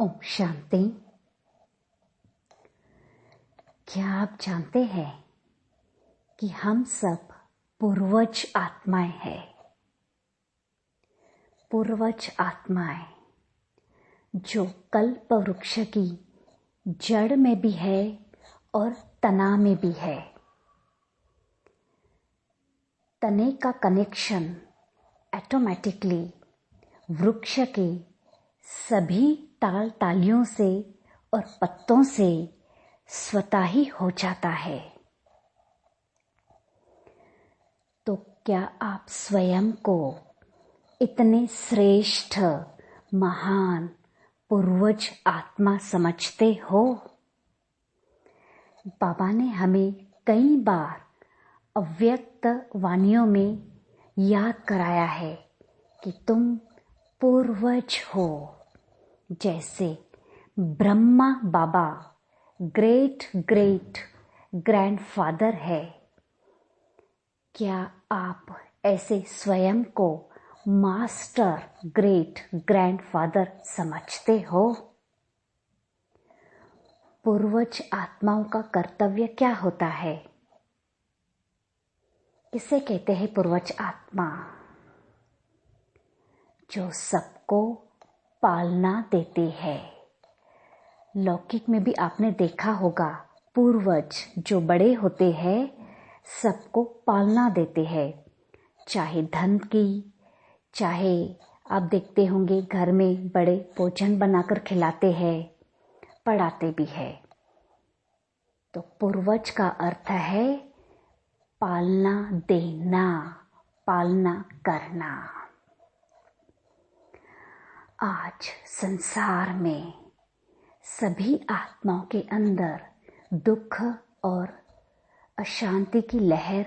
ओम शांति। क्या आप जानते हैं कि हम सब पूर्वज आत्माएं हैं। पूर्वज आत्माएं जो कल्प वृक्ष की जड़ में भी है और तना में भी है। तने का कनेक्शन ऑटोमेटिकली वृक्ष के सभी ताल तालियों से और पत्तों से स्वतः ही हो जाता है। तो क्या आप स्वयं को इतने श्रेष्ठ महान पूर्वज आत्मा समझते हो? बाबा ने हमें कई बार अव्यक्त वाणियों में याद कराया है कि तुम पूर्वज हो। जैसे ब्रह्मा बाबा ग्रेट ग्रेट ग्रैंडफादर है। क्या आप ऐसे स्वयं को मास्टर ग्रेट ग्रैंडफादर समझते हो? पूर्वज आत्माओं का कर्तव्य क्या होता है? किसे कहते हैं पूर्वज आत्मा? जो सबको पालना देते हैं। लौकिक में भी आपने देखा होगा, पूर्वज जो बड़े होते हैं सबको पालना देते हैं। चाहे धन की, चाहे आप देखते होंगे घर में बड़े भोजन बनाकर खिलाते हैं, पढ़ाते भी है। तो पूर्वज का अर्थ है पालना देना, पालना करना। आज संसार में सभी आत्माओं के अंदर दुख और अशांति की लहर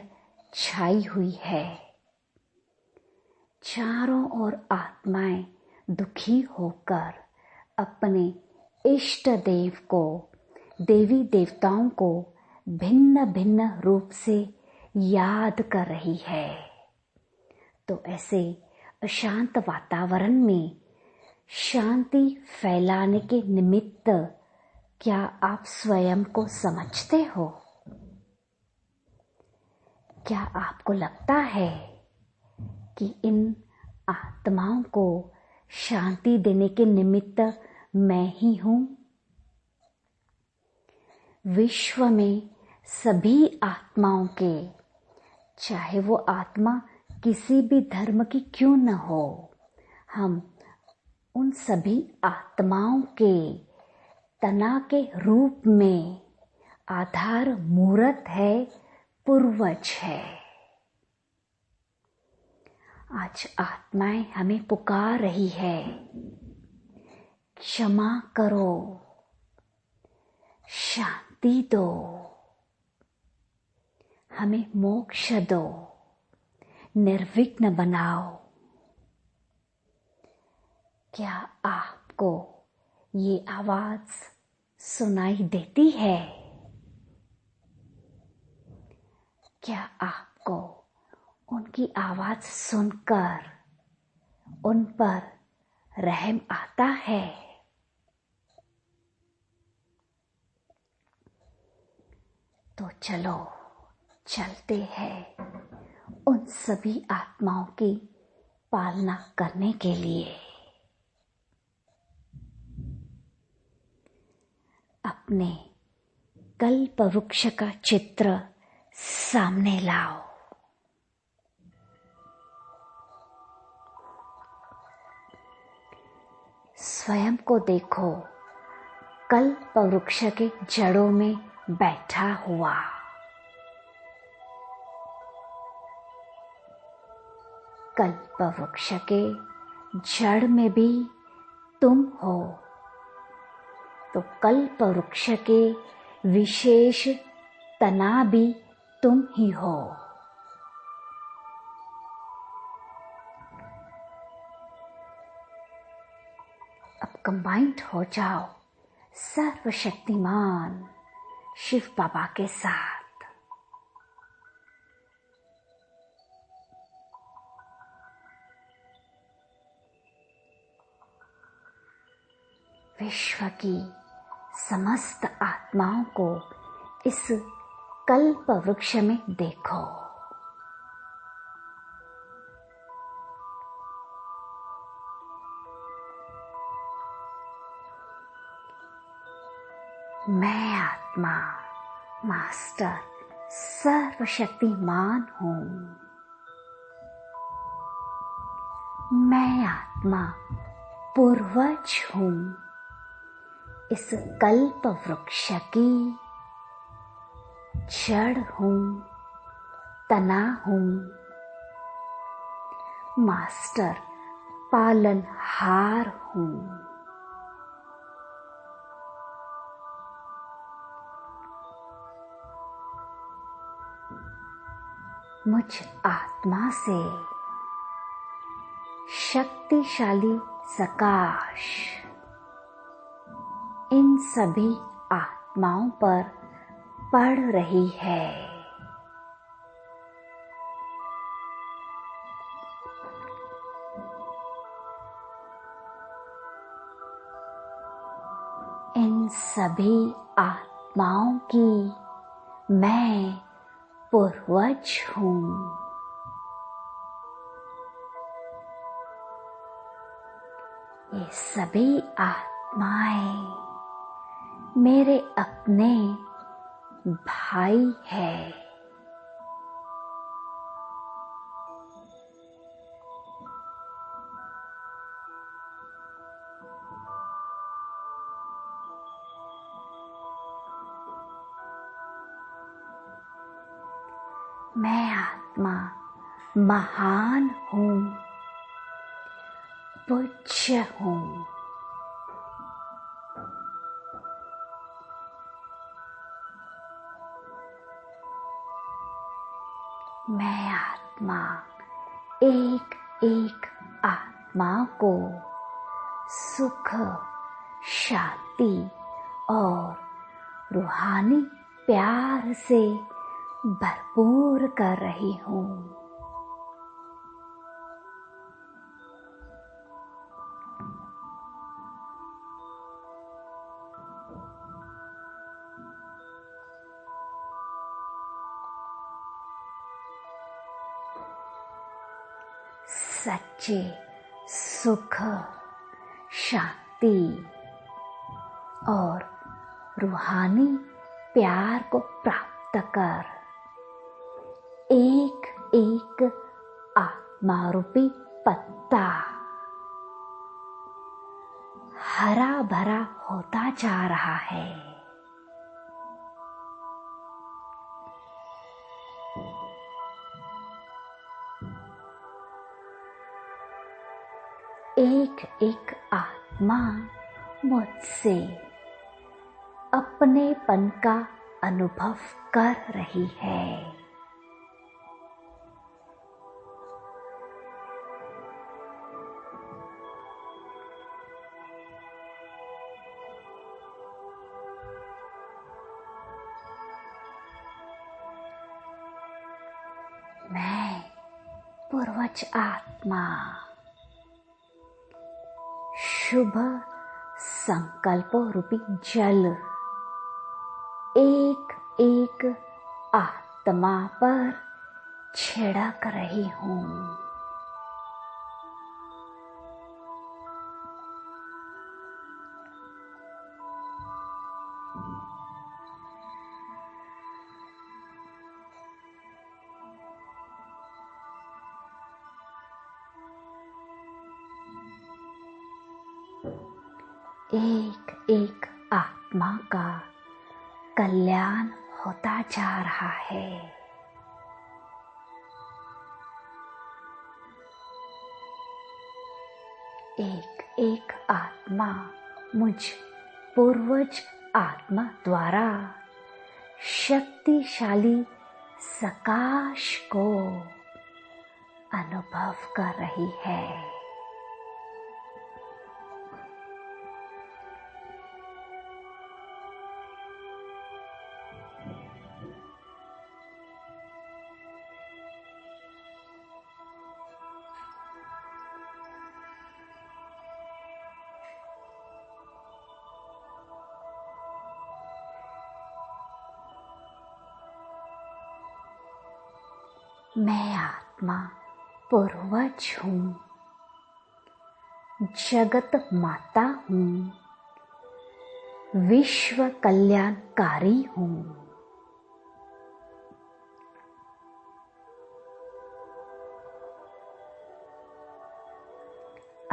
छाई हुई है। चारों ओर आत्माएं दुखी होकर अपने इष्ट देव को, देवी देवताओं को भिन्न भिन्न रूप से याद कर रही है। तो ऐसे अशांत वातावरण में शांति फैलाने के निमित्त क्या आप स्वयं को समझते हो? क्या आपको लगता है कि इन आत्माओं को शांति देने के निमित्त मैं ही हूं? विश्व में सभी आत्माओं के, चाहे वो आत्मा किसी भी धर्म की क्यों न हो, हम उन सभी आत्माओं के तना के रूप में आधार मूर्त है, पूर्वज है। आज आत्माएं हमें पुकार रही है, क्षमा करो, शांति दो, हमें मोक्ष दो, निर्विघ्न बनाओ। क्या आपको ये आवाज सुनाई देती है? क्या आपको उनकी आवाज सुनकर उन पर रहम आता है? तो चलो चलते हैं उन सभी आत्माओं की पालना करने के लिए। अपने कल्प वृक्ष का चित्र सामने लाओ। स्वयं को देखो कल्प वृक्ष के जड़ों में बैठा हुआ। कल्प वृक्ष के जड़ में भी तुम हो। तो कल्प वृक्ष के विशेष तना भी तुम ही हो। अब कंबाइंड हो जाओ सर्वशक्तिमान शिव बाबा के साथ। विश्व की समस्त आत्माओं को इस कल्प वृक्ष में देखो। मैं आत्मा मास्टर सर्वशक्तिमान हूँ। मैं आत्मा पूर्वज हूँ। इस कल्प वृक्ष की जड़ हूँ, तना हूँ। मास्टर पालनहार हूँ। मुझ आत्मा से शक्तिशाली प्रकाश इन सभी आत्माओं पर पड़ रही है। इन सभी आत्माओं की मैं पूर्वज हूँ। ये सभी आत्माएं मेरे अपने भाई है। मैं आत्मा महान हूँ, पूज्य हूँ। मैं आत्मा एक एक आत्मा को सुख, शांति और रूहानी प्यार से भरपूर कर रही हूँ। सच्चे सुख, शांति और रूहानी प्यार को प्राप्त कर एक एक आत्मा रूपी पत्ता हरा भरा होता जा रहा है। एक एक आत्मा मुझसे अपनेपन का अनुभव कर रही है। मैं पूर्वज आत्मा शुभ संकल्पों रूपी जल एक एक आत्मा पर छिड़क रही हूँ। एक एक आत्मा का कल्याण होता जा रहा है। एक एक आत्मा मुझ पूर्वज आत्मा द्वारा शक्तिशाली प्रकाश को अनुभव कर रही है। मैं आत्मा पूर्वज हूँ, जगत माता हूँ, विश्व कल्याणकारी हूँ।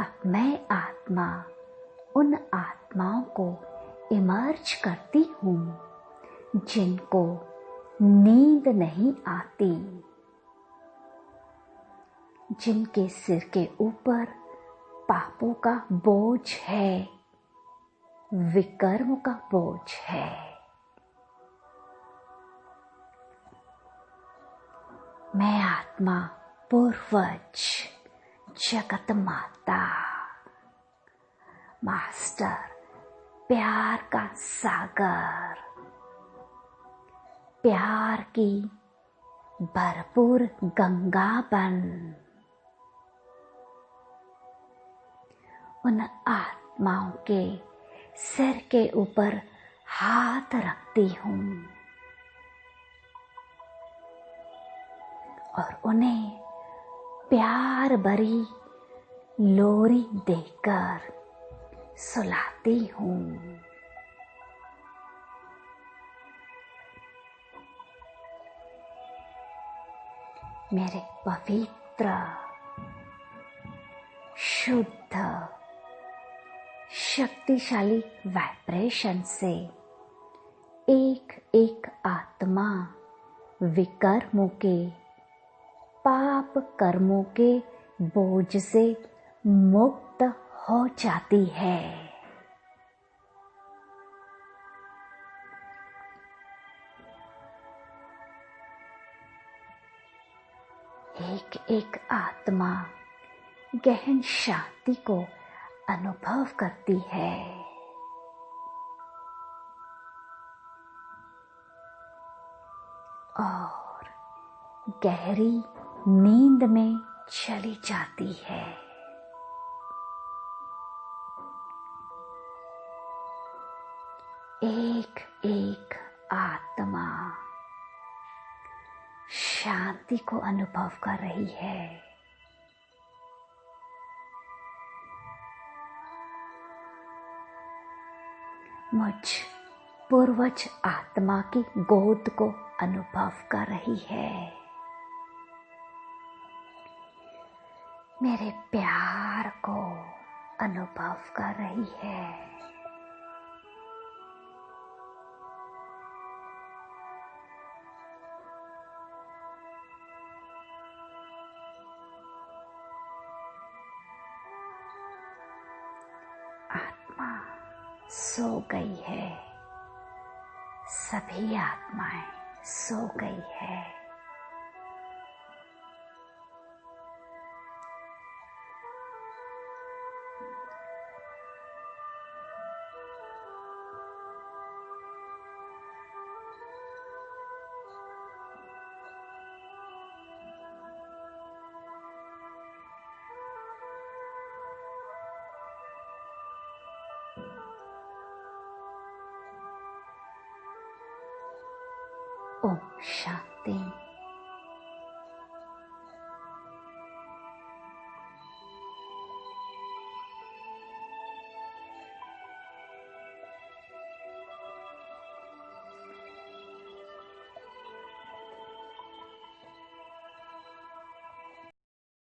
अब मैं आत्मा उन आत्माओं को इमर्ज करती हूँ जिनको नींद नहीं आती, जिनके सिर के ऊपर पापों का बोझ है, विकर्म का बोझ है। मैं आत्मा पूर्वज, जगत माता, मास्टर, प्यार का सागर, प्यार की भरपूर गंगा बन उन आत्माओं के सिर के ऊपर हाथ रखती हूँ और उन्हें प्यार भरी लोरी देकर सुलाती हूँ। मेरे पवित्र, शुद्ध, शक्तिशाली वाइब्रेशन से एक एक आत्मा विकर्मों के, पाप कर्मों के बोझ से मुक्त हो जाती है। एक एक आत्मा गहन शांति को अनुभव करती है और गहरी नींद में चली जाती है। एक एक आत्मा शांति को अनुभव कर रही है। मुझ पूर्वज आत्मा की गोद को अनुभव कर रही है। मेरे प्यार को अनुभव कर रही है। आत्मा सो गई है, सभी आत्माएं सो गई है। ओम शांति।